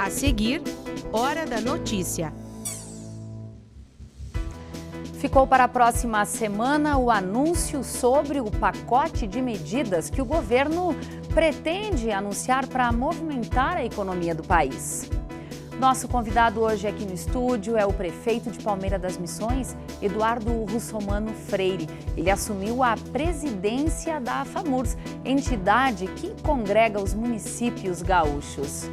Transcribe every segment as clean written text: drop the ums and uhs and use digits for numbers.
A seguir, Hora da Notícia. Ficou para a próxima semana o anúncio sobre o pacote de medidas que o governo pretende anunciar para movimentar a economia do país. Nosso convidado hoje aqui no estúdio é o prefeito de Palmeira das Missões, Eduardo Russomano Freire. Ele assumiu a presidência da FAMURS, entidade que congrega os municípios gaúchos.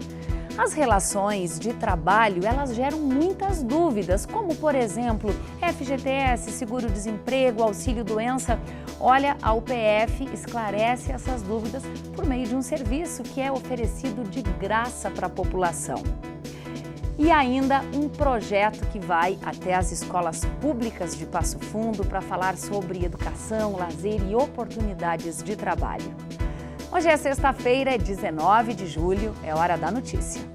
As relações de trabalho, elas geram muitas dúvidas, como, por exemplo, FGTS, seguro-desemprego, auxílio-doença. Olha, a UPF esclarece essas dúvidas por meio de um serviço que é oferecido de graça para a população. E ainda um projeto que vai até as escolas públicas de Passo Fundo para falar sobre educação, lazer e oportunidades de trabalho. Hoje é sexta-feira, 19 de julho, é hora da notícia.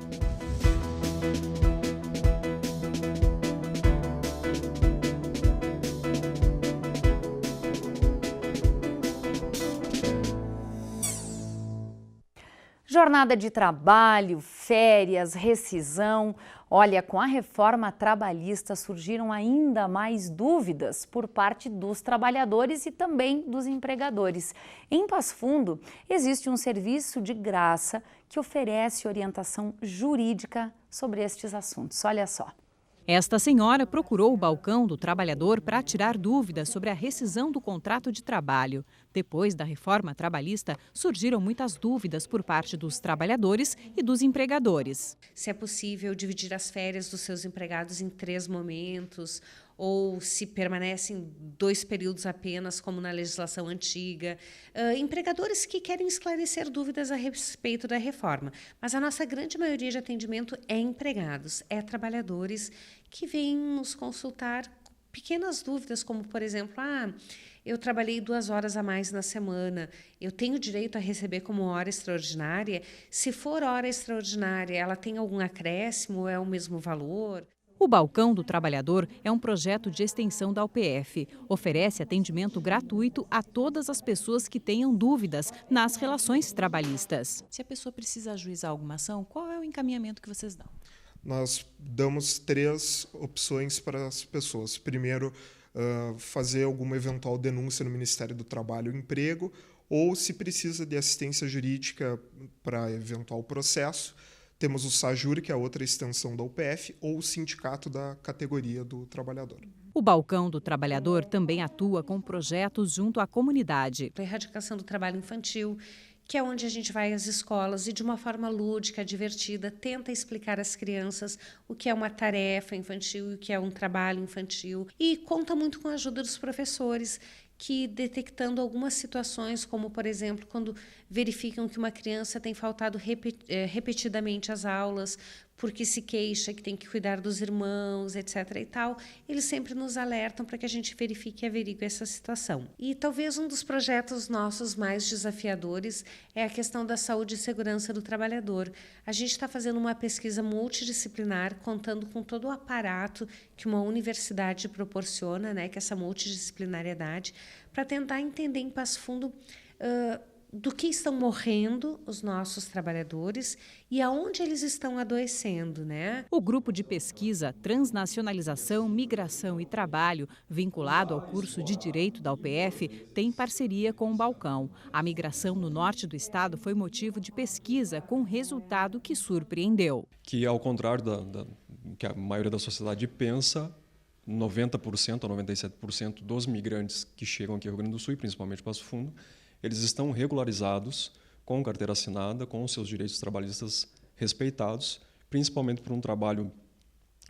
Jornada de trabalho, férias, rescisão. Olha, com a reforma trabalhista surgiram ainda mais dúvidas por parte dos trabalhadores e também dos empregadores. Em Passo Fundo, existe um serviço de graça que oferece orientação jurídica sobre estes assuntos. Olha só. Esta senhora procurou o balcão do trabalhador para tirar dúvidas sobre a rescisão do contrato de trabalho. Depois da reforma trabalhista, surgiram muitas dúvidas por parte dos trabalhadores e dos empregadores. Se é possível dividir as férias dos seus empregados em 3 momentos, ou se permanecem 2 períodos apenas, como na legislação antiga. Empregadores que querem esclarecer dúvidas a respeito da reforma. Mas a nossa grande maioria de atendimento é empregados, é trabalhadores que vêm nos consultar pequenas dúvidas, como, por exemplo, eu trabalhei 2 horas a mais na semana, eu tenho direito a receber como hora extraordinária? Se for hora extraordinária, ela tem algum acréscimo, é o mesmo valor? O Balcão do Trabalhador é um projeto de extensão da UPF. Oferece atendimento gratuito a todas as pessoas que tenham dúvidas nas relações trabalhistas. Se a pessoa precisa ajuizar alguma ação, qual é o encaminhamento que vocês dão? Nós damos 3 opções para as pessoas. Primeiro, fazer alguma eventual denúncia no Ministério do Trabalho e Emprego, ou se precisa de assistência jurídica para eventual processo, temos o SAJUR, que é a outra extensão da UPF, ou o sindicato da categoria do trabalhador. O Balcão do Trabalhador também atua com projetos junto à comunidade. A erradicação do trabalho infantil, que é onde a gente vai às escolas e, de uma forma lúdica, divertida, tenta explicar às crianças o que é uma tarefa infantil e o que é um trabalho infantil. E conta muito com a ajuda dos professores, que detectando algumas situações, como, por exemplo, quando verificam que uma criança tem faltado repetidamente às aulas, porque se queixa que tem que cuidar dos irmãos, etc. e tal, eles sempre nos alertam para que a gente verifique e averigue essa situação. E talvez um dos projetos nossos mais desafiadores é a questão da saúde e segurança do trabalhador. A gente está fazendo uma pesquisa multidisciplinar, contando com todo o aparato que uma universidade proporciona, né, que é essa multidisciplinariedade, para tentar entender em Passo Fundo do que estão morrendo os nossos trabalhadores e aonde eles estão adoecendo, né? O grupo de pesquisa Transnacionalização, Migração e Trabalho, vinculado ao curso de Direito da UPF, tem parceria com o Balcão. A migração no norte do estado foi motivo de pesquisa com resultado que surpreendeu. Que, ao contrário do que a maioria da sociedade pensa, 90% a 97% dos migrantes que chegam aqui ao Rio Grande do Sul, e principalmente Passo Fundo, eles estão regularizados, com carteira assinada, com os seus direitos trabalhistas respeitados, principalmente por um trabalho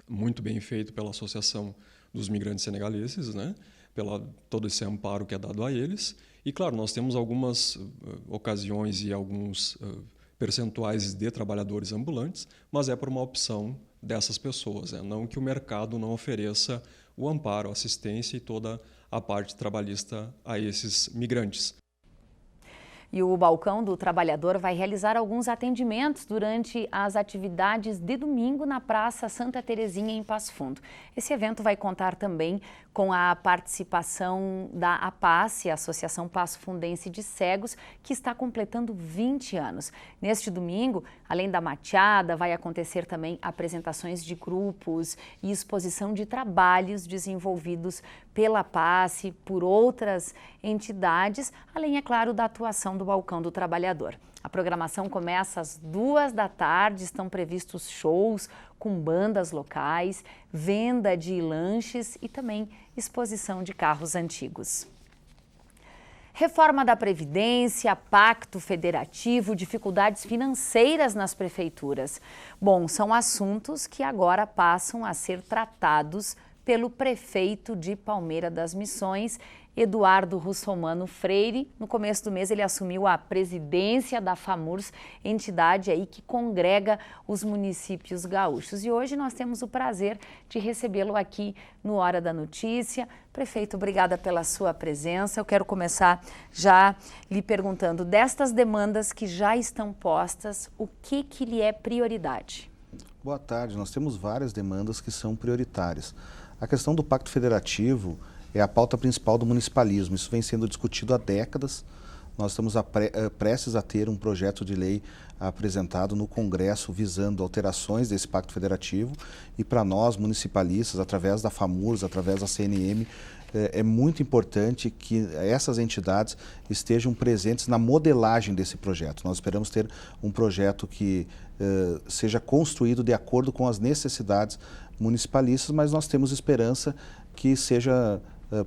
muito bem feito pela Associação dos Migrantes Senegaleses, né? Pela todo esse amparo que é dado a eles. E, claro, nós temos algumas ocasiões e alguns percentuais de trabalhadores ambulantes, mas é por uma opção dessas pessoas, né? Não que o mercado não ofereça o amparo, a assistência e toda a parte trabalhista a esses migrantes. E o Balcão do Trabalhador vai realizar alguns atendimentos durante as atividades de domingo na Praça Santa Terezinha, em Passo Fundo. Esse evento vai contar também com a participação da APACE, a Associação Passo Fundense de Cegos, que está completando 20 anos. Neste domingo, além da mateada, vai acontecer também apresentações de grupos e exposição de trabalhos desenvolvidos pela APACE, por outras entidades, além, é claro, da atuação do Balcão do Trabalhador. A programação começa às 14h, estão previstos shows com bandas locais, venda de lanches e também exposição de carros antigos. Reforma da Previdência, Pacto Federativo, dificuldades financeiras nas prefeituras. Bom, são assuntos que agora passam a ser tratados pelo prefeito de Palmeira das Missões, Eduardo Russomano Freire. No começo do mês ele assumiu a presidência da FAMURS, entidade aí que congrega os municípios gaúchos. E hoje nós temos o prazer de recebê-lo aqui no Hora da Notícia. Prefeito, obrigada pela sua presença. Eu quero começar já lhe perguntando, destas demandas que já estão postas, o que lhe é prioridade? Boa tarde. Nós temos várias demandas que são prioritárias. A questão do Pacto Federativo é a pauta principal do municipalismo. Isso vem sendo discutido há décadas. Nós estamos prestes a ter um projeto de lei apresentado no Congresso visando alterações desse Pacto Federativo. E para nós, municipalistas, através da FAMURS, através da CNM, é muito importante que essas entidades estejam presentes na modelagem desse projeto. Nós esperamos ter um projeto que seja construído de acordo com as necessidades municipalistas, mas nós temos esperança que seja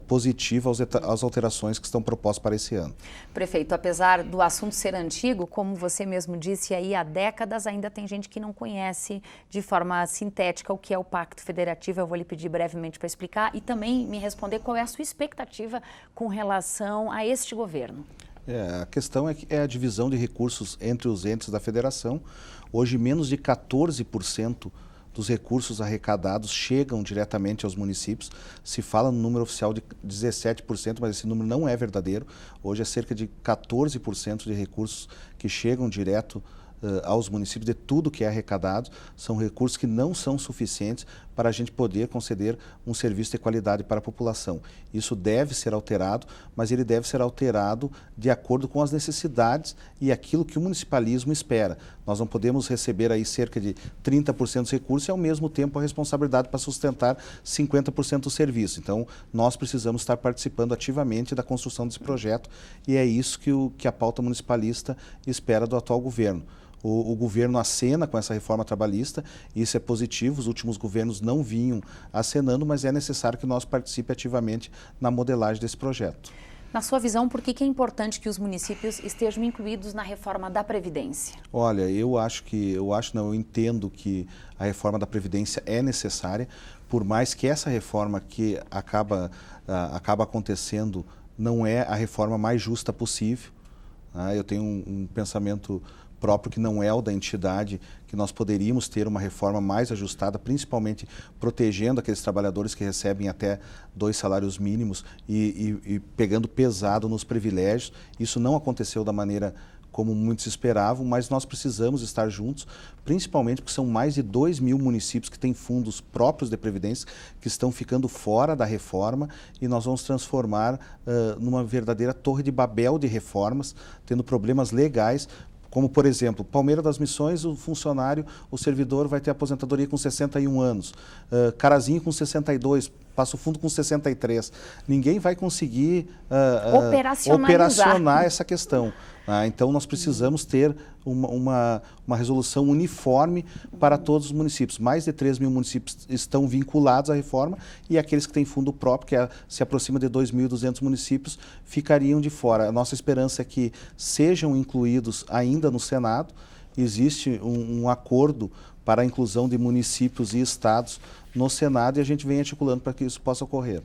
positiva às alterações que estão propostas para esse ano. Prefeito, apesar do assunto ser antigo, como você mesmo disse aí, há décadas ainda tem gente que não conhece de forma sintética o que é o Pacto Federativo. Eu vou lhe pedir brevemente para explicar e também me responder qual é a sua expectativa com relação a este governo. A questão é a divisão de recursos entre os entes da federação. Hoje, menos de 14% dos recursos arrecadados chegam diretamente aos municípios. Se fala no número oficial de 17%, mas esse número não é verdadeiro. Hoje é cerca de 14% de recursos que chegam direto aos municípios de tudo que é arrecadado. São recursos que não são suficientes para a gente poder conceder um serviço de qualidade para a população. Isso deve ser alterado, mas ele deve ser alterado de acordo com as necessidades e aquilo que o municipalismo espera. Nós não podemos receber aí cerca de 30% dos recursos e ao mesmo tempo a responsabilidade para sustentar 50% do serviço. Então, nós precisamos estar participando ativamente da construção desse projeto e é isso que a pauta municipalista espera do atual governo. O governo acena com essa reforma trabalhista, e isso é positivo, os últimos governos não vinham acenando, mas é necessário que nós participemos ativamente na modelagem desse projeto. Na sua visão, por que é importante que os municípios estejam incluídos na reforma da Previdência? Olha, eu entendo que a reforma da Previdência é necessária, por mais que essa reforma que acaba acontecendo não é a reforma mais justa possível. Eu tenho um pensamento próprio que não é o da entidade, que nós poderíamos ter uma reforma mais ajustada, principalmente protegendo aqueles trabalhadores que recebem até 2 salários mínimos e pegando pesado nos privilégios. Isso não aconteceu da maneira como muitos esperavam, mas nós precisamos estar juntos, principalmente porque são mais de 2.000 municípios que têm fundos próprios de previdência, que estão ficando fora da reforma, e nós vamos transformar numa verdadeira torre de Babel de reformas, tendo problemas legais, como, por exemplo, Palmeira das Missões, o servidor vai ter aposentadoria com 61 anos, Carazinho com 62, Passo Fundo com 63. Ninguém vai conseguir operacionar essa questão. Então, nós precisamos ter uma resolução uniforme para todos os municípios. Mais de 3.000 municípios estão vinculados à reforma e aqueles que têm fundo próprio, que se aproxima de 2.200 municípios, ficariam de fora. A nossa esperança é que sejam incluídos ainda no Senado. Existe um acordo para a inclusão de municípios e estados no Senado e a gente vem articulando para que isso possa ocorrer.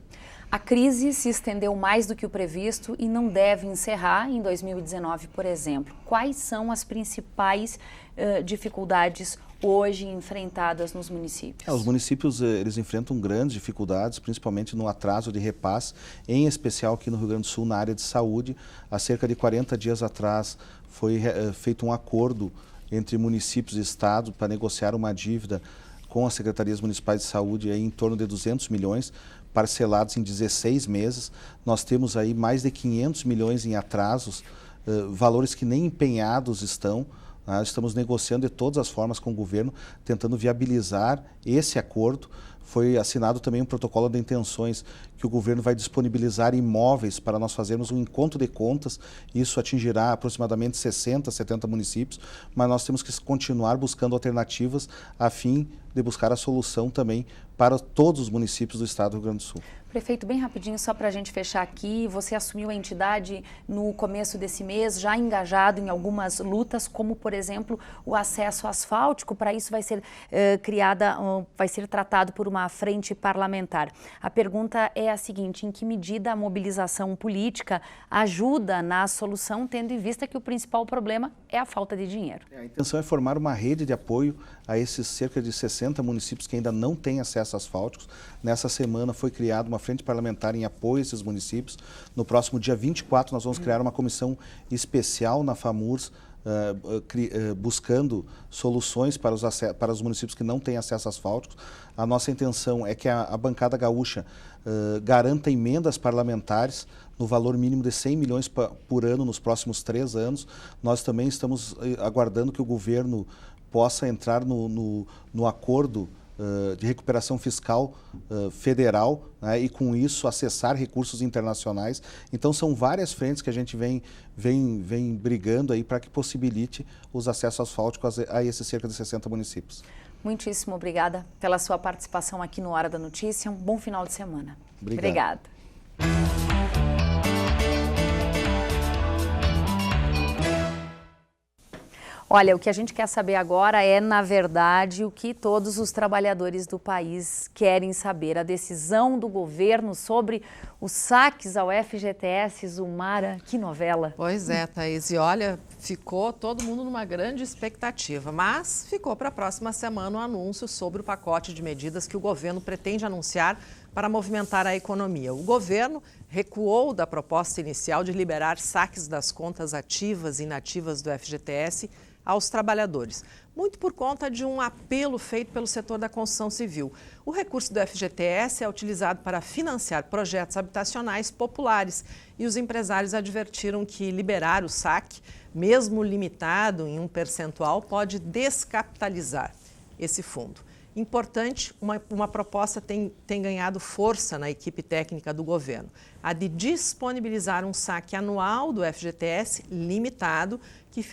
A crise se estendeu mais do que o previsto e não deve encerrar em 2019, por exemplo. Quais são as principais dificuldades hoje enfrentadas nos municípios? Os municípios eles enfrentam grandes dificuldades, principalmente no atraso de repasse, em especial aqui no Rio Grande do Sul, na área de saúde. Há cerca de 40 dias atrás foi feito um acordo entre municípios e estados para negociar uma dívida com as secretarias municipais de saúde aí em torno de 200 milhões, parcelados em 16 meses. Nós temos aí mais de 500 milhões em atrasos, valores que nem empenhados estão. Nós estamos negociando de todas as formas com o governo, tentando viabilizar esse acordo. Foi assinado também um protocolo de intenções que o governo vai disponibilizar imóveis para nós fazermos um encontro de contas. Isso atingirá aproximadamente 60, 70 municípios, mas nós temos que continuar buscando alternativas a fim de buscar a solução também para todos os municípios do estado do Rio Grande do Sul. Prefeito, bem rapidinho, só para a gente fechar aqui, você assumiu a entidade no começo desse mês, já engajado em algumas lutas, como, por exemplo, o acesso asfáltico. Para isso vai ser vai ser tratado por uma frente parlamentar. A pergunta é a seguinte: em que medida a mobilização política ajuda na solução, tendo em vista que o principal problema é a falta de dinheiro? A intenção é formar uma rede de apoio a esses cerca de 60 municípios que ainda não têm acesso a asfálticos. Nessa semana foi criada uma frente parlamentar em apoio a esses municípios. No próximo dia 24 nós vamos criar uma comissão especial na FAMURS, buscando soluções para os municípios que não têm acesso a asfálticos. A nossa intenção é que a bancada gaúcha garanta emendas parlamentares no valor mínimo de 100 milhões por ano nos próximos 3 anos. Nós também estamos aguardando que o governo possa entrar no acordo de recuperação fiscal federal, né, e com isso acessar recursos internacionais. Então são várias frentes que a gente vem brigando aí para que possibilite os acessos asfálticos a esses cerca de 60 municípios. Muitíssimo obrigada pela sua participação aqui no Hora da Notícia. Um bom final de semana. Obrigado. Obrigada. Olha, o que a gente quer saber agora é, na verdade, o que todos os trabalhadores do país querem saber. A decisão do governo sobre os saques ao FGTS. Zumara, que novela. Pois é, Thaís. E olha, ficou todo mundo numa grande expectativa, mas ficou para a próxima semana o anúncio sobre o pacote de medidas que o governo pretende anunciar para movimentar a economia. O governo recuou da proposta inicial de liberar saques das contas ativas e inativas do FGTS aos trabalhadores, muito por conta de um apelo feito pelo setor da construção civil. O recurso do FGTS é utilizado para financiar projetos habitacionais populares e os empresários advertiram que liberar o saque, mesmo limitado em um percentual, pode descapitalizar esse fundo. Importante, uma proposta tem ganhado força na equipe técnica do governo, a de disponibilizar um saque anual do FGTS limitado, que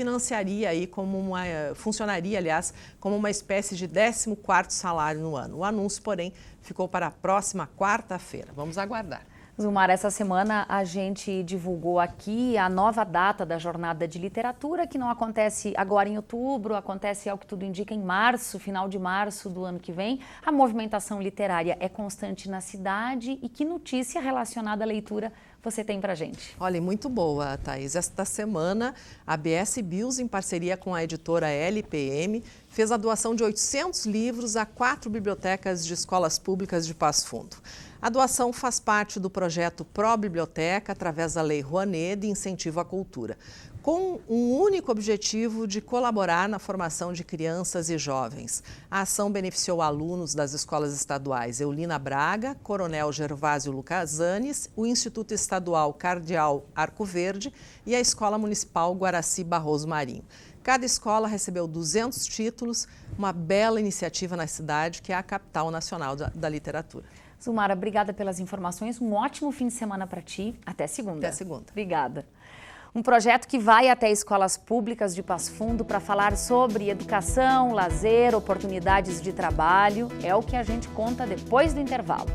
funcionaria, aliás, como uma espécie de 14º salário no ano. O anúncio, porém, ficou para a próxima quarta-feira. Vamos aguardar. Zumara, essa semana a gente divulgou aqui a nova data da Jornada de Literatura, que não acontece agora em outubro, acontece, ao que tudo indica, em março, final de março do ano que vem. A movimentação literária é constante na cidade. E que notícia relacionada à leitura você tem pra gente? Olha, muito boa, Thaís. Esta semana, a BS Bios, em parceria com a editora LPM, fez a doação de 800 livros a 4 bibliotecas de escolas públicas de Passo Fundo. A doação faz parte do projeto Pró Biblioteca, através da Lei Rouanet de Incentivo à Cultura, com um único objetivo de colaborar na formação de crianças e jovens. A ação beneficiou alunos das escolas estaduais Eulina Braga, Coronel Gervásio Lucasanes, o Instituto Estadual Cardeal Arco Verde e a Escola Municipal Guaraci Barroso Marinho. Cada escola recebeu 200 títulos, uma bela iniciativa na cidade, que é a capital nacional da literatura. Zumara, obrigada pelas informações. Um ótimo fim de semana para ti. Até segunda. Até segunda. Obrigada. Um projeto que vai até escolas públicas de Passo Fundo para falar sobre educação, lazer, oportunidades de trabalho. É o que a gente conta depois do intervalo.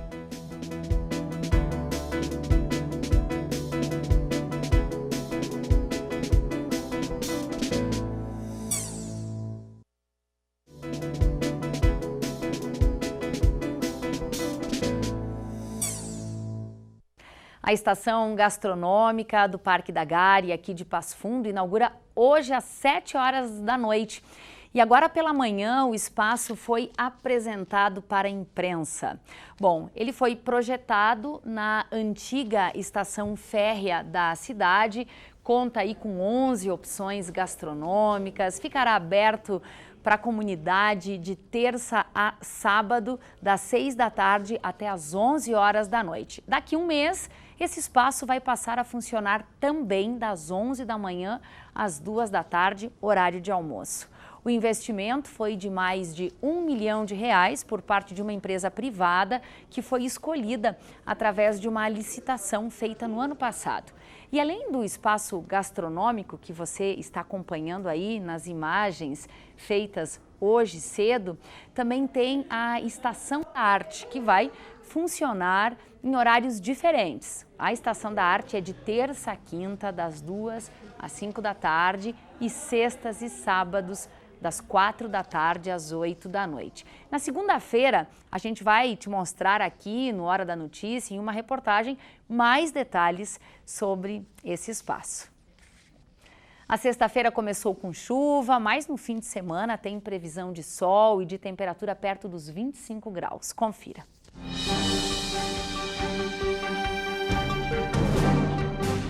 A estação gastronômica do Parque da Gari, aqui de Passo Fundo, inaugura hoje às 7 horas da noite. E agora pela manhã o espaço foi apresentado para a imprensa. Bom, ele foi projetado na antiga estação férrea da cidade, conta aí com 11 opções gastronômicas, ficará aberto para a comunidade de terça a sábado, das 6 da tarde até as 11 horas da noite. Daqui um mês, esse espaço vai passar a funcionar também das 11 da manhã às 2 da tarde, horário de almoço. O investimento foi de mais de R$1 milhão por parte de uma empresa privada que foi escolhida através de uma licitação feita no ano passado. E além do espaço gastronômico que você está acompanhando aí nas imagens feitas hoje cedo, também tem a Estação da Arte, que vai funcionar em horários diferentes. A Estação da Arte é de terça a quinta, das 2 às 5 da tarde, e sextas e sábados, das 4 da tarde às 8 da noite. Na segunda-feira, a gente vai te mostrar aqui no Hora da Notícia, em uma reportagem, mais detalhes sobre esse espaço. A sexta-feira começou com chuva, mas no fim de semana tem previsão de sol e de temperatura perto dos 25 graus. Confira.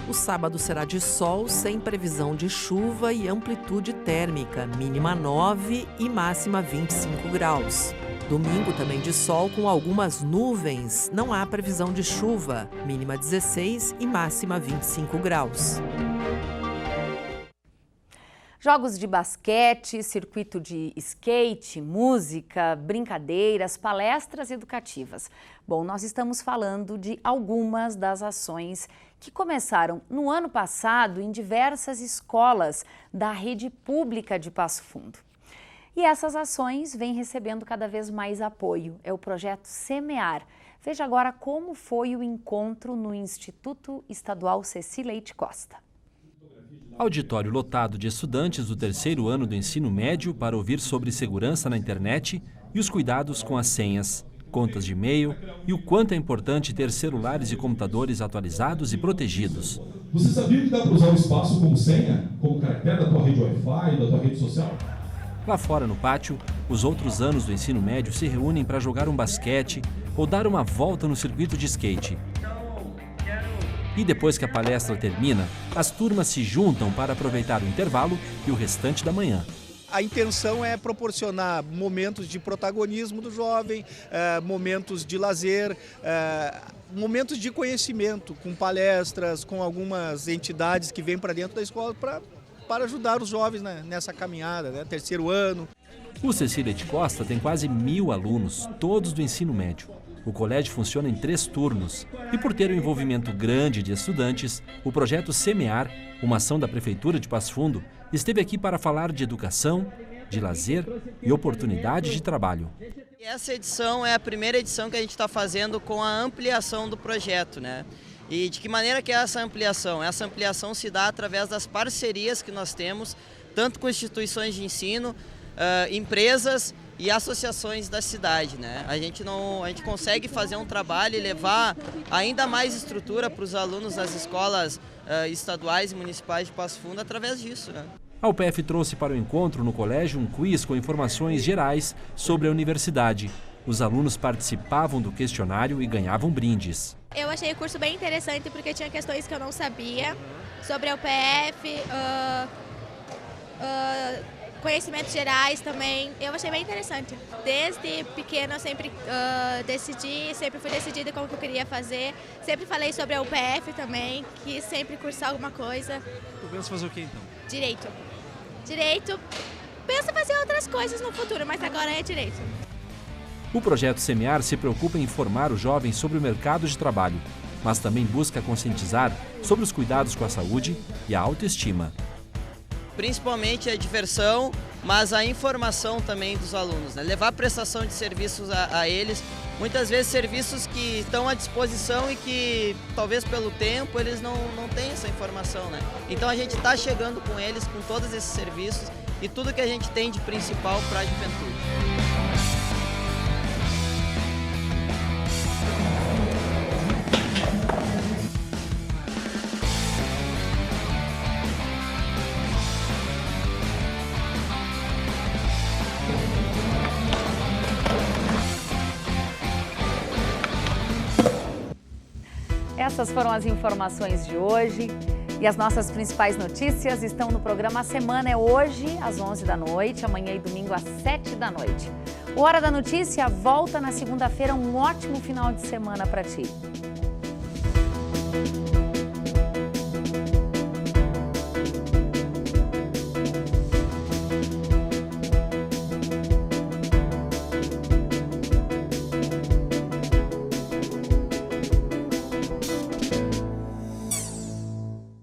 O sábado será de sol, sem previsão de chuva e amplitude térmica, mínima 9 e máxima 25 graus. Domingo também de sol com algumas nuvens, não há previsão de chuva, mínima 16 e máxima 25 graus. Jogos de basquete, circuito de skate, música, brincadeiras, palestras educativas. Bom, nós estamos falando de algumas das ações que começaram no ano passado em diversas escolas da rede pública de Passo Fundo. E essas ações vêm recebendo cada vez mais apoio. É o projeto Semear. Veja agora como foi o encontro no Instituto Estadual Ceci Leite Costa. Auditório lotado de estudantes do terceiro ano do ensino médio para ouvir sobre segurança na internet e os cuidados com as senhas, contas de e-mail e o quanto é importante ter celulares e computadores atualizados e protegidos. Você sabia que dá para usar o espaço como senha, como caractere da tua rede Wi-Fi, da tua rede social? Lá fora no pátio, os outros anos do ensino médio se reúnem para jogar um basquete ou dar uma volta no circuito de skate. E depois que a palestra termina, as turmas se juntam para aproveitar o intervalo e o restante da manhã. A intenção é proporcionar momentos de protagonismo do jovem, momentos de lazer, momentos de conhecimento, com palestras, com algumas entidades que vêm para dentro da escola para ajudar os jovens nessa caminhada, né? Terceiro ano. O Ceci Leite Costa tem quase 1.000 alunos, todos do ensino médio. O colégio funciona em 3 turnos e, por ter um envolvimento grande de estudantes, o projeto Semear, uma ação da Prefeitura de Passo Fundo, esteve aqui para falar de educação, de lazer e oportunidade de trabalho. Essa edição é a primeira edição que a gente está fazendo com a ampliação do projeto, né? E de que maneira que é essa ampliação? Essa ampliação se dá através das parcerias que nós temos, tanto com instituições de ensino, empresas e associações da cidade, né? A gente consegue fazer um trabalho e levar ainda mais estrutura para os alunos das escolas estaduais e municipais de Passo Fundo através disso, né? A UPF trouxe para o encontro no colégio um quiz com informações gerais sobre a universidade. Os alunos participavam do questionário e ganhavam brindes. Eu achei o curso bem interessante porque tinha questões que eu não sabia sobre a UPF, conhecimentos gerais também, eu achei bem interessante. Desde pequena eu sempre sempre fui decidida como que eu queria fazer. Sempre falei sobre a UPF também, quis sempre cursar alguma coisa. Tu pensa fazer o que então? Direito. Direito, penso fazer outras coisas no futuro, mas agora é direito. O projeto Semear se preocupa em informar os jovens sobre o mercado de trabalho, mas também busca conscientizar sobre os cuidados com a saúde e a autoestima. Principalmente a diversão, mas a informação também dos alunos, né? Levar prestação de serviços a eles, muitas vezes serviços que estão à disposição e que talvez pelo tempo eles não têm essa informação, né? Então a gente está chegando com eles, com todos esses serviços e tudo que a gente tem de principal para a juventude. Essas foram as informações de hoje. E as nossas principais notícias estão no programa A Semana. É hoje, às 11 da noite, amanhã e domingo, às 7 da noite. O Hora da Notícia volta na segunda-feira. Um ótimo final de semana para ti.